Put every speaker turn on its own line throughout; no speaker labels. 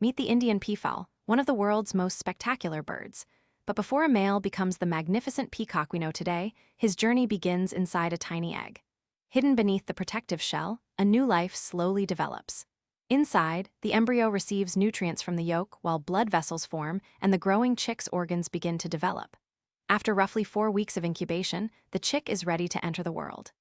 Meet the Indian peafowl, one of the world's most spectacular birds. But before a male becomes the magnificent peacock we know today, his journey begins inside a tiny egg. Hidden beneath the protective shell, a new life slowly develops. Inside, the embryo receives nutrients from the yolk while blood vessels form and the growing chick's organs begin to develop. After roughly 4 weeks of incubation, the chick is ready to enter the world.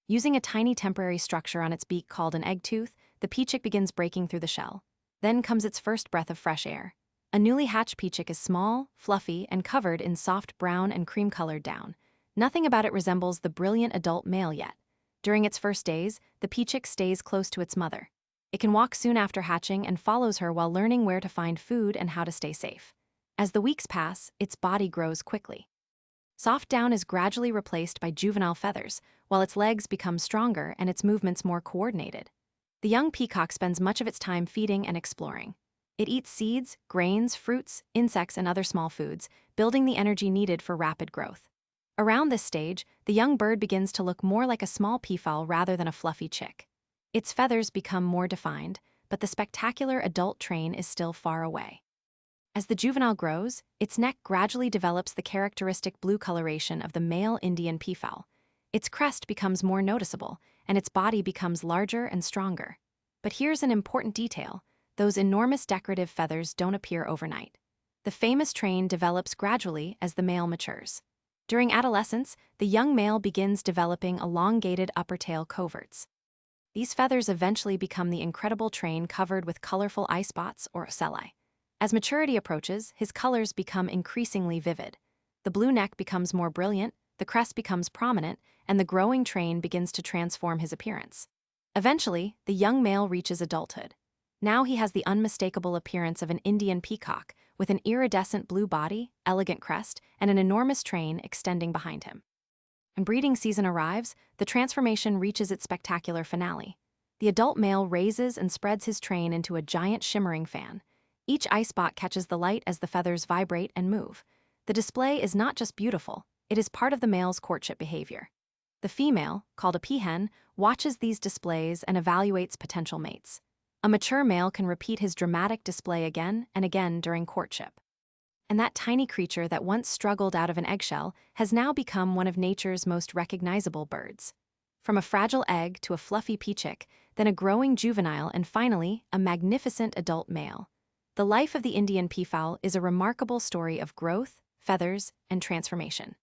Using a tiny temporary structure on its beak called an egg tooth, the peachick begins breaking through the shell. Then comes its first breath of fresh air. A newly hatched peachick is small, fluffy, and covered in soft brown and cream-colored down. Nothing about it resembles the brilliant adult male yet. During its first days, the peachick stays close to its mother. It can walk soon after hatching and follows her while learning where to find food and how to stay safe. As the weeks pass, its body grows quickly. Soft down is gradually replaced by juvenile feathers, while its legs become stronger and its movements more coordinated. The young peacock spends much of its time feeding and exploring. It eats seeds, grains, fruits, insects, and other small foods, building the energy needed for rapid growth. Around this stage, the young bird begins to look more like a small peafowl rather than a fluffy chick. Its feathers become more defined, but the spectacular adult train is still far away. As the juvenile grows, its neck gradually develops the characteristic blue coloration of the male Indian peafowl. Its crest becomes more noticeable, and its body becomes larger and stronger. But here's an important detail: those enormous decorative feathers don't appear overnight. The famous train develops gradually as the male matures. During adolescence, the young male begins developing elongated upper tail coverts. These feathers eventually become the incredible train covered with colorful eye spots or ocelli. As maturity approaches, his colors become increasingly vivid. The blue neck becomes more brilliant, the crest becomes prominent, and the growing train begins to transform his appearance. Eventually, the young male reaches adulthood. Now he has the unmistakable appearance of an Indian peacock, with an iridescent blue body, elegant crest, and an enormous train extending behind him. When breeding season arrives, the transformation reaches its spectacular finale. The adult male raises and spreads his train into a giant shimmering fan. Each eye spot catches the light as the feathers vibrate and move. The display is not just beautiful, it is part of the male's courtship behavior. The female, called a peahen, watches these displays and evaluates potential mates. A mature male can repeat his dramatic display again and again during courtship. And that tiny creature that once struggled out of an eggshell has now become one of nature's most recognizable birds. From a fragile egg to a fluffy peachick, then a growing juvenile, and finally, a magnificent adult male. The life of the Indian peafowl is a remarkable story of growth, feathers, and transformation.